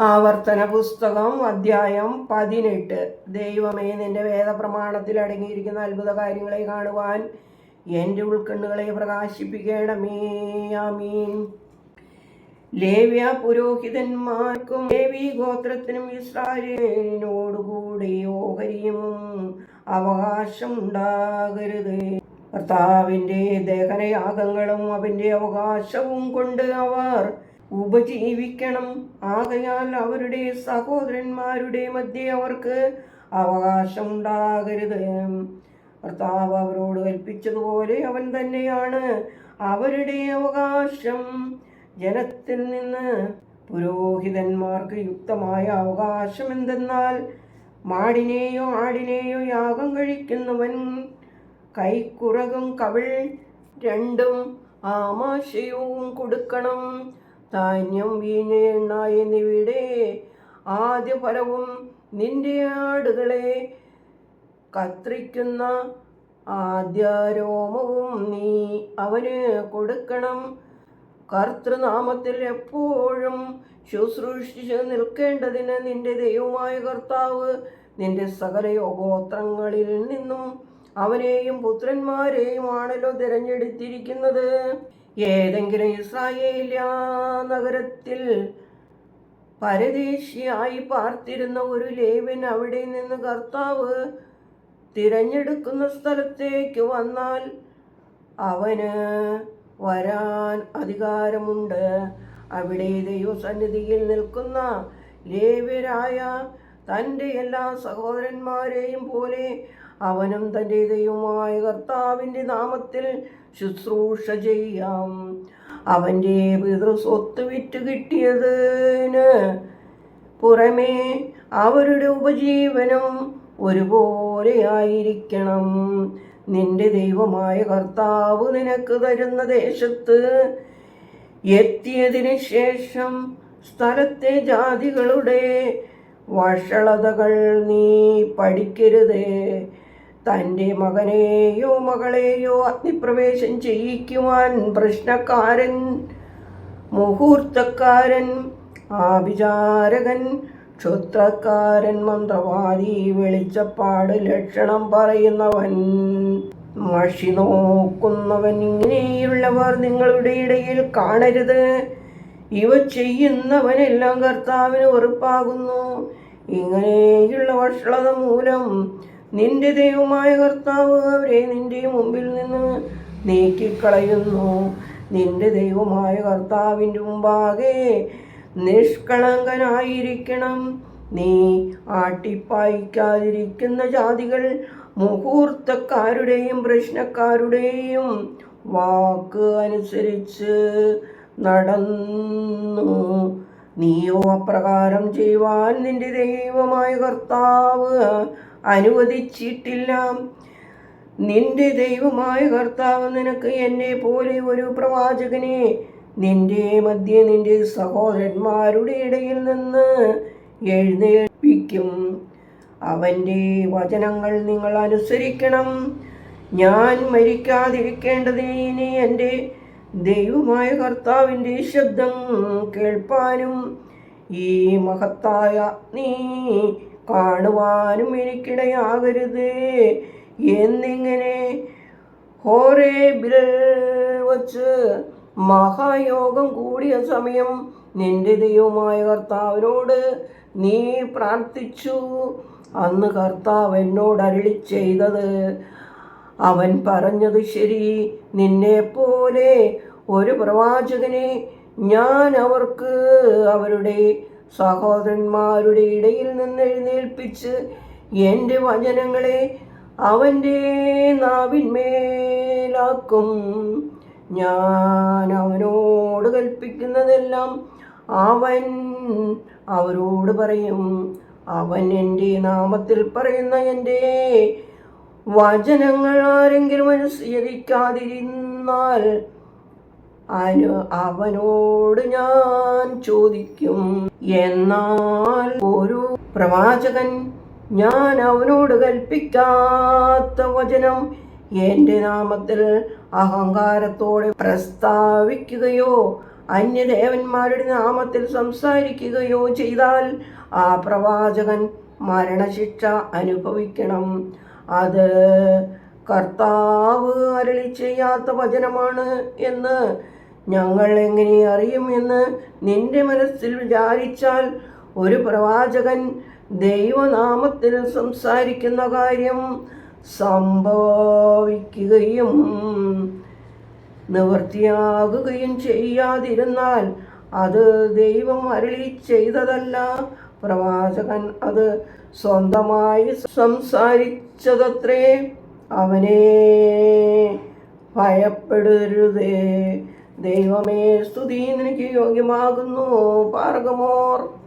ആവർത്തന പുസ്തകം അധ്യായം 18. ദൈവമേ, നിന്റെ വേദപ്രമാണത്തിൽ അടങ്ങിയിരിക്കുന്ന അത്ഭുത കാര്യങ്ങളെ കാണുവാൻ എൻ്റെ ഉൾക്കണ്ണുകളെ പ്രകാശിപ്പിക്കണമേ. ആമീൻ. ലേവ്യ പുരോഹിതന്മാർക്കും ലേവി ഗോത്രത്തിനും ഇസ്രായേലിനോടുകൂടി ഓഹരിയും അവകാശം ഉണ്ടാകരുത്. കർത്താവിൻ്റെ ദഹനയാഗങ്ങളും അവൻ്റെ അവകാശവും കൊണ്ട് അവർ ഉപജീവിക്കണം. ആകയാൽ അവരുടെ സഹോദരന്മാരുടെ മധ്യേ അവർക്ക് അവകാശം ഉണ്ടാകരുത്. കർത്താവ് അവരോട് കൽപ്പിച്ചതുപോലെ അവൻ തന്നെയാണ് അവരുടെ അവകാശം. ജനത്തിൽ നിന്ന് പുരോഹിതന്മാർക്ക് യുക്തമായ അവകാശം എന്തെന്നാൽ, മാടിനെയോ ആടിനെയോ യാഗം കഴിക്കുന്നവൻ കൈക്കുറകും കവിൾ രണ്ടും ആമാശയവും കൊടുക്കണം. ധാന്യം, വീഞ്ഞ്, എണ്ണ എന്നിവയുടെ ആദ്യ ഫലവും നിന്റെ ആടുകളെ കത്രിക്കുന്ന ആദ്യ രോമവും നീ അവന് കൊടുക്കണം. കർത്തൃനാമത്തിൽ എപ്പോഴും ശുശ്രൂഷിച്ച് നിൽക്കേണ്ടതിന് നിന്റെ ദൈവമായ കർത്താവ് നിന്റെ സകല ഗോത്രങ്ങളിൽ നിന്നും അവനെയും പുത്രന്മാരെയുമാണല്ലോ തിരഞ്ഞെടുത്തിരിക്കുന്നത്. ഏതെങ്കിലും ഇസ്രായേല്യ നഗരത്തിൽ പരദേശിയായി പാർത്തിരുന്ന ഒരു ലേവ്യൻ അവിടെ നിന്ന് കർത്താവ് തിരഞ്ഞെടുക്കുന്ന സ്ഥലത്തേക്ക് വന്നാൽ അവന് വരാൻ അധികാരമുണ്ട്. അവിടെ ദൈവസന്നിധിയിൽ നിൽക്കുന്ന ലേവ്യരായ തൻ്റെ എല്ലാ സഹോദരന്മാരെയും പോലെ അവനും തൻ്റെ ദൈവമായ കർത്താവിൻ്റെ നാമത്തിൽ ശുശ്രൂഷ ചെയ്യാം. അവൻ്റെ പിതൃസ്വത്ത് വിറ്റ് കിട്ടിയതിന് പുറമേ അവരുടെ ഉപജീവനം ഒരുപോലെ ആയിരിക്കണം. നിന്റെ ദൈവമായ കർത്താവ് നിനക്ക് തരുന്ന ദേശത്ത് എത്തിയതിന് ശേഷം സ്ഥലത്തെ ജാതികളുടെ വഷളതകൾ നീ പഠിക്കരുത്. തൻ്റെ മകനെയോ മകളെയോ അഗ്നിപ്രവേശം ചെയ്യിക്കുവാൻ പ്രശ്നക്കാരൻ, മുഹൂർത്തക്കാരൻ, ആഭിചാരകൻ, ക്ഷുദ്രക്കാരൻ, മന്ത്രവാദി, വെളിച്ചപ്പാട് ലക്ഷണം പറയുന്നവൻ, മഷി നോക്കുന്നവൻ, ഇങ്ങനെയുള്ളവർ നിങ്ങളുടെ ഇടയിൽ കാണരുത്. ഇവ ചെയ്യുന്നവനെല്ലാം കർത്താവിന് വെറുപ്പാകുന്നു. ഇങ്ങനെയുള്ള വഷളത മൂലം നിന്റെ ദൈവമായ കർത്താവ് അവരെ നിന്റെ മുമ്പിൽ നിന്ന് നീക്കിക്കളയുന്നു. നിന്റെ ദൈവമായ കർത്താവിൻ്റെ മുമ്പാകെ നിഷ്കളങ്കനായിരിക്കണം. നീ ആട്ടിപ്പായിക്കാതിരിക്കുന്ന ജാതികൾ മുഹൂർത്തക്കാരുടെയും പ്രശ്നക്കാരുടെയും വാക്ക് അനുസരിച്ച് നടന്നു. നീയോ അപ്രകാരം ചെയ്യുവാൻ നിന്റെ ദൈവമായ കർത്താവ് അനുവദിച്ചിട്ടില്ല. നിന്റെ ദൈവമായ കർത്താവ് നിനക്ക് എന്നെ പോലെ ഒരു പ്രവാചകനെ നിന്റെ മധ്യേ നിന്റെ സഹോദരന്മാരുടെ ഇടയിൽ നിന്ന് എഴുന്നേൽപ്പിക്കും. അവൻ്റെ വചനങ്ങൾ നിങ്ങൾ അനുസരിക്കണം. ഞാൻ മരിക്കാതിരിക്കേണ്ടതിന് എൻ്റെ ദൈവമായ കർത്താവിൻ്റെ ശബ്ദം കേൾപ്പാനും ഈ മഹത്തായ നീ കാണുവാനും എനിക്കിടയാകരുത് എന്നിങ്ങനെ ഹോരേബിൽ വച്ച് മഹായോഗം കൂടിയ സമയം നിന്റെ ദൈവമായ കർത്താവിനോട് നീ പ്രാർത്ഥിച്ചു. അന്ന് കർത്താവ് എന്നോട് അരുളി ചെയ്തത്, അവൻ പറഞ്ഞത് ശരി. നിന്നെപ്പോലെ ഒരു പ്രവാചകനെ ഞാൻ അവർക്ക് അവരുടെ സഹോദരന്മാരുടെ ഇടയിൽ നിന്ന് എഴുന്നേൽപ്പിച്ച് എൻ്റെ വചനങ്ങളെ അവൻ്റെ നാവിന്മേലാക്കും. ഞാൻ അവനോട് കൽപ്പിക്കുന്നതെല്ലാം അവൻ അവരോട് പറയും. അവൻ എൻ്റെ നാമത്തിൽ പറയുന്ന എൻ്റെ വചനങ്ങൾ ആരെങ്കിലും അനുസരിക്കാതിരുന്നാൽ അവനോട് ഞാൻ ചോദിക്കും. എന്നാൽ ഒരു പ്രവാചകൻ ഞാൻ അവനോട് കൽപ്പിക്കാത്ത വചനം എൻ്റെ നാമത്തിൽ അഹങ്കാരത്തോടെ പ്രസ്താവിക്കുകയോ അന്യദേവന്മാരുടെ നാമത്തിൽ സംസാരിക്കുകയോ ചെയ്താൽ ആ പ്രവാചകൻ മരണശിക്ഷ അനുഭവിക്കണം. അത് കർത്താവ് അരുളി ചെയ്യാത്ത വചനമാണ് എന്ന് ഞങ്ങൾ എങ്ങനെ അറിയും എന്ന് നിന്റെ മനസ്സിൽ വിചാരിച്ചാൽ, ഒരു പ്രവാചകൻ ദൈവനാമത്തിൽ സംസാരിക്കുന്ന കാര്യം സംഭവിക്കുകയും നിവൃത്തിയാകുകയും ചെയ്യാതിരുന്നാൽ അത് ദൈവം അരുളി ചെയ്തതല്ല, പ്രവാചകൻ അത് സ്വന്തമായി സംസാരിച്ചതത്രേ. അവനെ ഭയപ്പെടരുതേ. ദൈവമേ, സ്തുതി നിനക്ക് യോഗ്യമാകുന്നു. പാർഗമോർ.